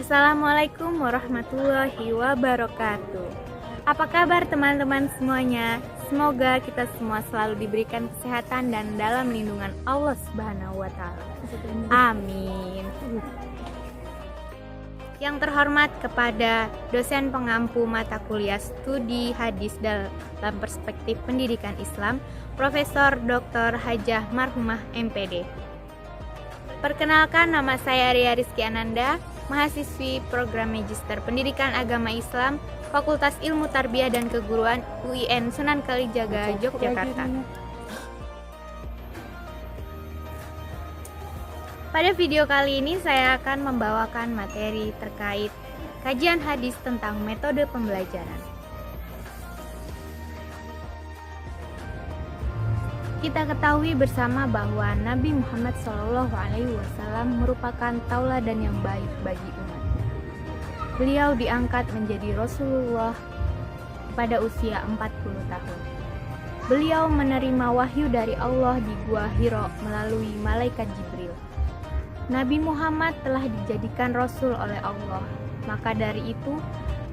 Assalamualaikum warahmatullahi wabarakatuh. Apa kabar teman-teman semuanya? Semoga kita semua selalu diberikan kesehatan dan dalam lindungan Allah Subhanahu wa taala. Amin. Yang terhormat kepada dosen pengampu mata kuliah studi hadis dalam perspektif pendidikan Islam, Profesor Dr. Hajah Marhumah MPD. Perkenalkan, nama saya Ria Rizky Ananda, mahasiswi program Magister Pendidikan Agama Islam, Fakultas Ilmu Tarbiyah dan Keguruan UIN Sunan Kalijaga, Yogyakarta. Pada video kali ini saya akan membawakan materi terkait kajian hadis tentang metode pembelajaran. Kita ketahui bersama bahwa Nabi Muhammad SAW merupakan tauladan yang baik bagi umat. Beliau diangkat menjadi Rasulullah pada usia 40 tahun. Beliau menerima wahyu dari Allah di Gua Hira melalui malaikat Jibril. Nabi Muhammad telah dijadikan Rasul oleh Allah, maka dari itu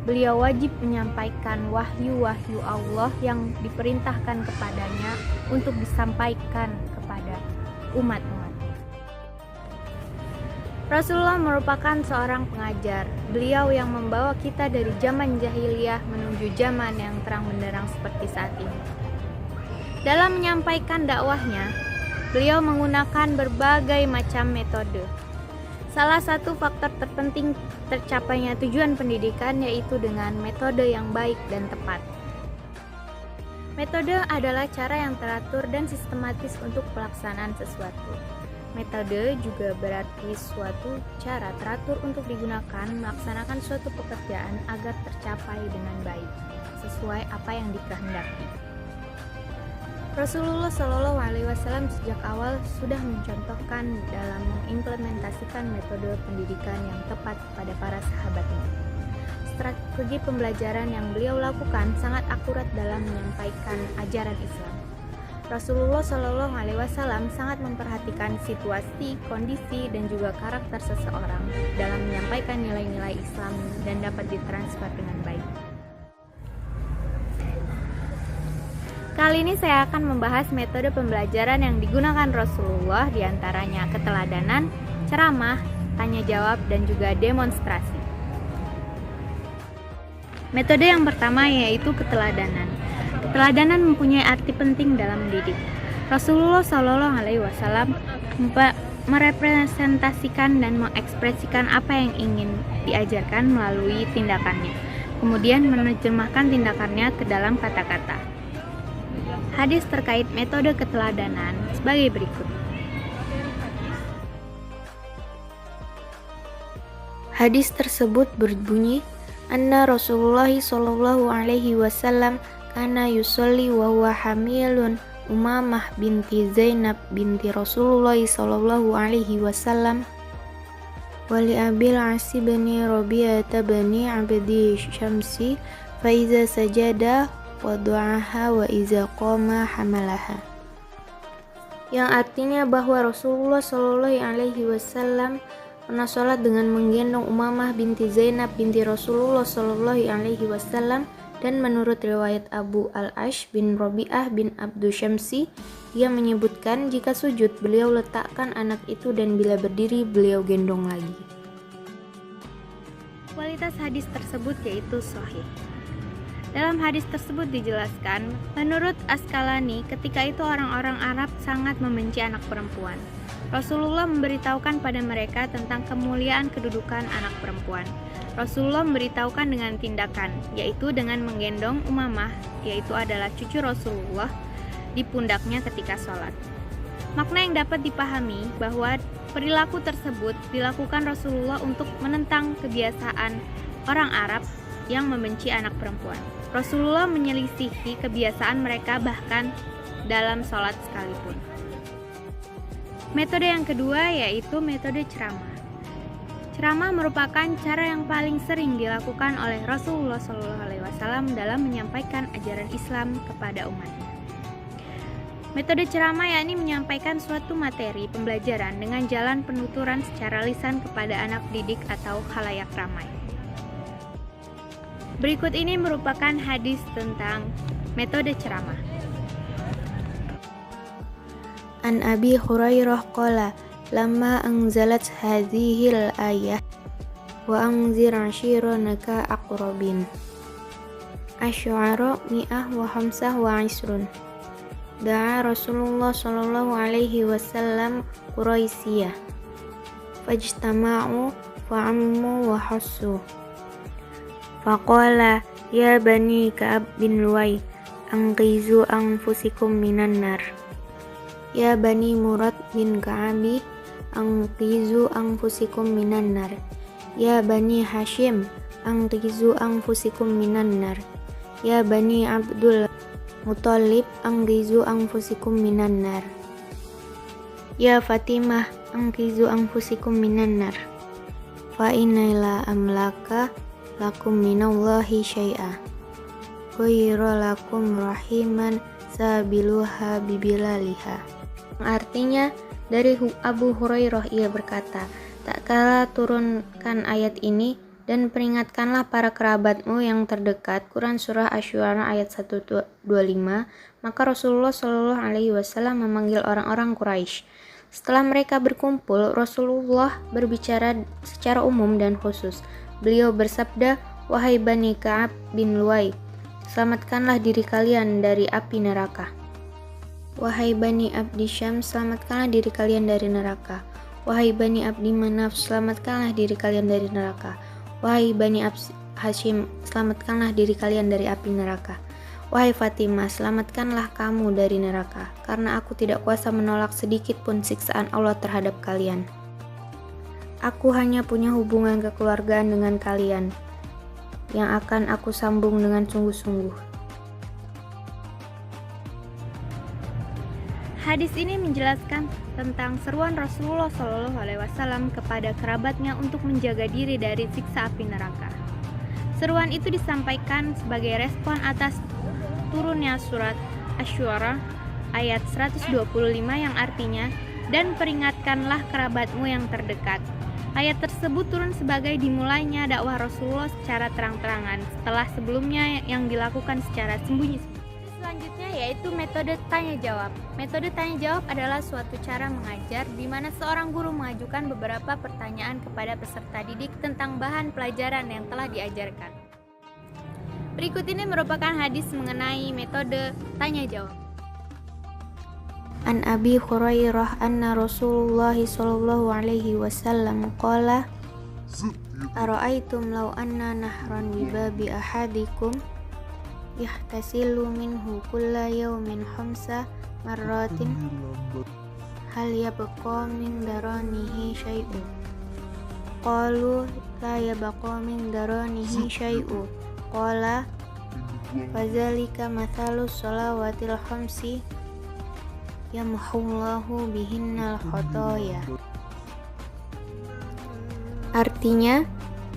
beliau wajib menyampaikan wahyu-wahyu Allah yang diperintahkan kepadanya untuk disampaikan kepada umat-umat. Rasulullah merupakan seorang pengajar. Beliau yang membawa kita dari zaman jahiliyah menuju zaman yang terang benderang seperti saat ini. Dalam menyampaikan dakwahnya, beliau menggunakan berbagai macam metode. Salah satu faktor terpenting tercapainya tujuan pendidikan yaitu dengan metode yang baik dan tepat. Metode adalah cara yang teratur dan sistematis untuk pelaksanaan sesuatu. Metode juga berarti suatu cara teratur untuk digunakan melaksanakan suatu pekerjaan agar tercapai dengan baik, sesuai apa yang dikehendaki. Rasulullah SAW sejak awal sudah mencontohkan dalam mengimplementasikan metode pendidikan yang tepat pada para sahabatnya. Strategi pembelajaran yang beliau lakukan sangat akurat dalam menyampaikan ajaran Islam. Rasulullah SAW sangat memperhatikan situasi, kondisi, dan juga karakter seseorang dalam menyampaikan nilai-nilai Islam dan dapat ditransfer dengan baik. Kali ini saya akan membahas metode pembelajaran yang digunakan Rasulullah, diantaranya keteladanan, ceramah, tanya jawab, dan juga demonstrasi. Metode yang pertama yaitu keteladanan. Keteladanan mempunyai arti penting dalam mendidik. Rasulullah SAW merepresentasikan dan mengekspresikan apa yang ingin diajarkan melalui tindakannya, kemudian menerjemahkan tindakannya ke dalam kata-kata. Hadis terkait metode keteladanan sebagai berikut. Hadis tersebut berbunyi, anna Rasulullah sallallahu alaihi wasallam kana yusolli wa huwa hamilun Umamah binti Zainab binti Rasulullah sallallahu alaihi wasallam wa li Abil As bin Rabi'ah bin Abdi Syamsi fa iza sajada wadu'aha wa iza qama hamalaha, yang artinya bahwa Rasulullah Shallallahu Alaihi Wasallam pernah sholat dengan menggendong Umamah binti Zainab binti Rasulullah Shallallahu Alaihi Wasallam, dan menurut riwayat Abu Al-Ash bin Rabi'ah bin Abdu Syamsi, ia menyebutkan jika sujud beliau letakkan anak itu dan bila berdiri beliau gendong lagi. Kualitas hadis tersebut yaitu sahih. Dalam hadis tersebut dijelaskan, menurut Asqalani, ketika itu orang-orang Arab sangat membenci anak perempuan. Rasulullah memberitahukan pada mereka tentang kemuliaan kedudukan anak perempuan. Rasulullah memberitahukan dengan tindakan, yaitu dengan menggendong Umamah, yaitu adalah cucu Rasulullah, di pundaknya ketika sholat. Makna yang dapat dipahami bahwa perilaku tersebut dilakukan Rasulullah untuk menentang kebiasaan orang Arab yang membenci anak perempuan. Rasulullah menyelisihi kebiasaan mereka bahkan dalam sholat sekalipun. Metode yang kedua yaitu metode ceramah. Ceramah merupakan cara yang paling sering dilakukan oleh Rasulullah SAW dalam menyampaikan ajaran Islam kepada umatnya. Metode ceramah yakni menyampaikan suatu materi pembelajaran dengan jalan penuturan secara lisan kepada anak didik atau khalayak ramai. Berikut ini merupakan hadis tentang metode ceramah. An Abi Hurairah qala lamma anzalat hadhil ayah wa anzir ashiranaka aqrabin Asy-Syu'ara mi'ah wa khamsah wa isrun. Da'a Rasulullah sallallahu alaihi wasallam Quraisyah fajtama'u fa'ammu wa hassu faqala ya bani Ka'ab bin Luwai anqizu anfusikum minan nar ya bani Murad bin Ka'abi anqizu anfusikum minan nar ya bani Hashim anqizu anfusikum minan nar ya bani Abdul Muthalib anqizu anfusikum minan nar ya Fatimah anqizu anfusikum minan nar fa inna la amlaka lakum minallahi syai'a ghayra lakum rahiman sabiluha bibilaliha. Artinya dari Abu Hurairah ia berkata, tak kala turunkan ayat ini dan peringatkanlah para kerabatmu yang terdekat. Quran Surah Asy-Syu'ara ayat 125. Maka Rasulullah Shallallahu Alaihi Wasallam memanggil orang-orang Quraisy. Setelah mereka berkumpul, Rasulullah berbicara secara umum dan khusus. Beliau bersabda, wahai Bani Ka'ab bin Luwai, selamatkanlah diri kalian dari api neraka. Wahai Bani Abdi Syams, selamatkanlah diri kalian dari neraka. Wahai Bani Abdi Manaf, selamatkanlah diri kalian dari neraka. Wahai Bani Hashim, selamatkanlah diri kalian dari api neraka. Wahai Fatimah, selamatkanlah kamu dari neraka, karena aku tidak kuasa menolak sedikit pun siksaan Allah terhadap kalian. Aku hanya punya hubungan kekeluargaan dengan kalian, yang akan aku sambung dengan sungguh-sungguh. Hadis ini menjelaskan tentang seruan Rasulullah SAW kepada kerabatnya untuk menjaga diri dari siksa api neraka. Seruan itu disampaikan sebagai respon atas turunnya surat Asy-Syu'ara ayat 125 yang artinya, dan peringatkanlah kerabatmu yang terdekat. Ayat tersebut turun sebagai dimulainya dakwah Rasulullah secara terang-terangan setelah sebelumnya yang dilakukan secara sembunyi-sembunyi. Selanjutnya yaitu metode tanya-jawab. Metode tanya-jawab adalah suatu cara mengajar di mana seorang guru mengajukan beberapa pertanyaan kepada peserta didik tentang bahan pelajaran yang telah diajarkan. Berikut ini merupakan hadis mengenai metode tanya-jawab. An Abi Hurairah anna Rasulullah sallallahu alaihi wasallam qala ara'aitum law anna nahran bi babi ahadikum yahtasilu minhu kulla yawmin khamsa marratin hal yabqa min daranihi syai'un qalu la yabqa min daranihi syai'un qala fadzalika mathalus shalawatil khamsi yamhullahu bihinnal khotoya. Artinya,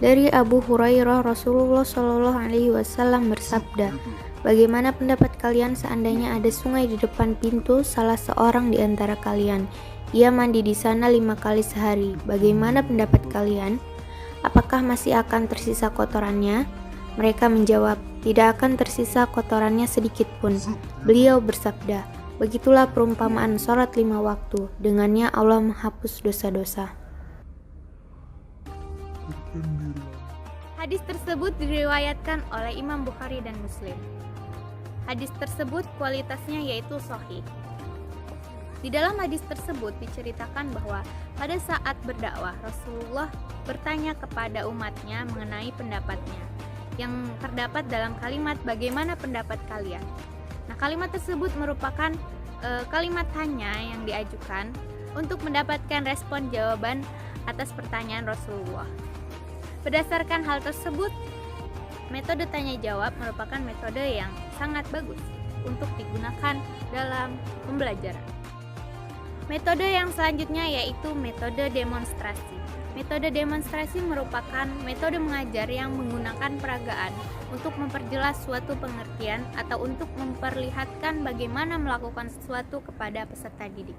dari Abu Hurairah, Rasulullah Shallallahu Alaihi Wasallam bersabda, bagaimana pendapat kalian seandainya ada sungai di depan pintu salah seorang di antara kalian? Ia mandi di sana 5 kali sehari. Bagaimana pendapat kalian? Apakah masih akan tersisa kotorannya? Mereka menjawab, tidak akan tersisa kotorannya sedikit pun. Beliau bersabda, begitulah perumpamaan sholat 5 waktu. Dengannya Allah menghapus dosa-dosa. Hadis tersebut diriwayatkan oleh Imam Bukhari dan Muslim. Hadis tersebut kualitasnya yaitu sahih. Di dalam hadis tersebut diceritakan bahwa pada saat berdakwah Rasulullah bertanya kepada umatnya mengenai pendapatnya, yang terdapat dalam kalimat bagaimana pendapat kalian. Nah, kalimat tersebut merupakan kalimat tanya yang diajukan untuk mendapatkan respon jawaban atas pertanyaan Rasulullah. Berdasarkan hal tersebut, metode tanya jawab merupakan metode yang sangat bagus untuk digunakan dalam pembelajaran. Metode yang selanjutnya yaitu metode demonstrasi. Metode demonstrasi merupakan metode mengajar yang menggunakan peragaan untuk memperjelas suatu pengertian atau untuk memperlihatkan bagaimana melakukan sesuatu kepada peserta didik.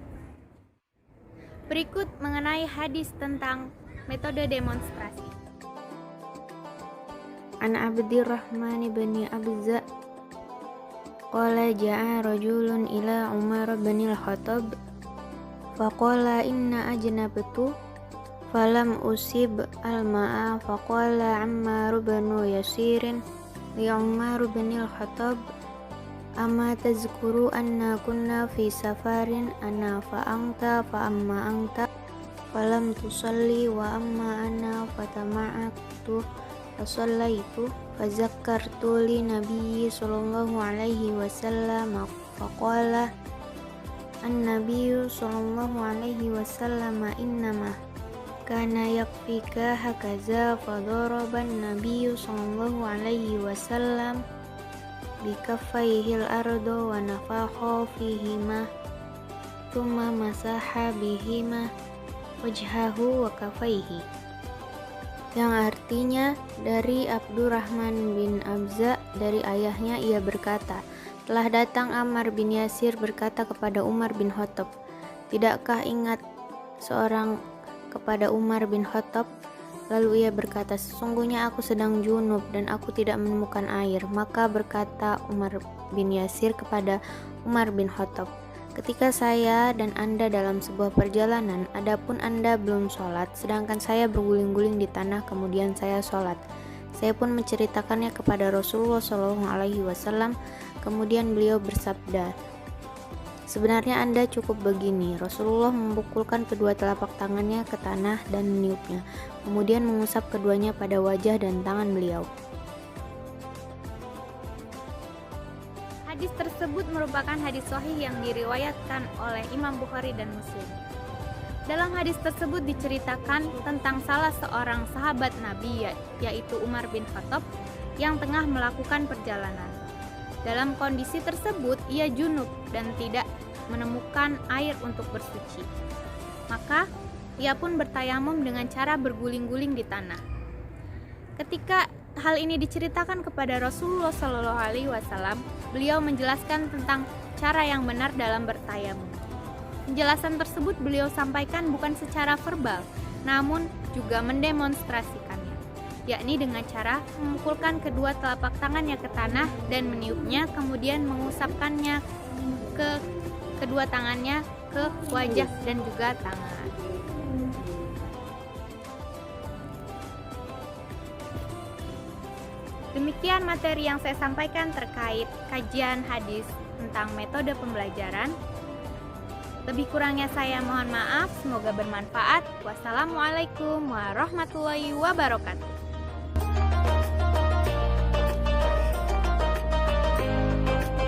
Berikut mengenai hadis tentang metode demonstrasi. An Abdirrahman bin Abza qala ja'a rajulun ila Umar bin al-Khattab faqala inna ajnabtu falam usib al-ma'a faqala Ammar bin Yasirin li Umar bin al-Khattab amma tazkuru anna kunna fi safarin ana fa anta fa amma anta falam tusalli wa amma ana fatama'aktu fasallaitu fazakkartu li nabiyyi sallallahu alaihi wasallam faqala an-nabiyyu sallallahu alaihi wasallam innama kana yakfika hakaza fadaraba an-nabiyyu sallallahu alaihi wasallam bikaffayhil ardo wa nafakha fihima thumma masaha bihima wajhahu wa kafaihi, yang artinya dari Abdurrahman bin Abza dari ayahnya ia berkata, telah datang Ammar bin Yasir berkata kepada Umar bin Khattab, tidakkah ingat seorang kepada Umar bin Khattab? Lalu ia berkata, sesungguhnya aku sedang junub dan aku tidak menemukan air. Maka berkata Umar bin Yasir kepada Umar bin Khattab, ketika saya dan Anda dalam sebuah perjalanan, adapun Anda belum sholat, sedangkan saya berguling-guling di tanah, kemudian saya sholat. Saya pun menceritakannya kepada Rasulullah SAW, kemudian beliau bersabda, sebenarnya Anda cukup begini. Rasulullah mempukulkan kedua telapak tangannya ke tanah dan meniupnya, kemudian mengusap keduanya pada wajah dan tangan beliau. Hadis tersebut merupakan hadis sahih yang diriwayatkan oleh Imam Bukhari dan Muslim. Dalam hadis tersebut diceritakan tentang salah seorang sahabat Nabi, yaitu Umar bin Khattab, yang tengah melakukan perjalanan. Dalam kondisi tersebut ia junub dan tidak menemukan air untuk bersuci. Maka ia pun bertayamum dengan cara berguling-guling di tanah. Ketika hal ini diceritakan kepada Rasulullah SAW, beliau menjelaskan tentang cara yang benar dalam bertayamum. Penjelasan tersebut beliau sampaikan bukan secara verbal, namun juga mendemonstrasikannya, yakni dengan cara memukulkan kedua telapak tangannya ke tanah dan meniupnya, kemudian mengusapkannya ke kedua tangannya ke wajah dan juga tangan. Demikian materi yang saya sampaikan terkait kajian hadis tentang metode pembelajaran. Lebih kurangnya saya mohon maaf, semoga bermanfaat. Wassalamualaikum warahmatullahi wabarakatuh.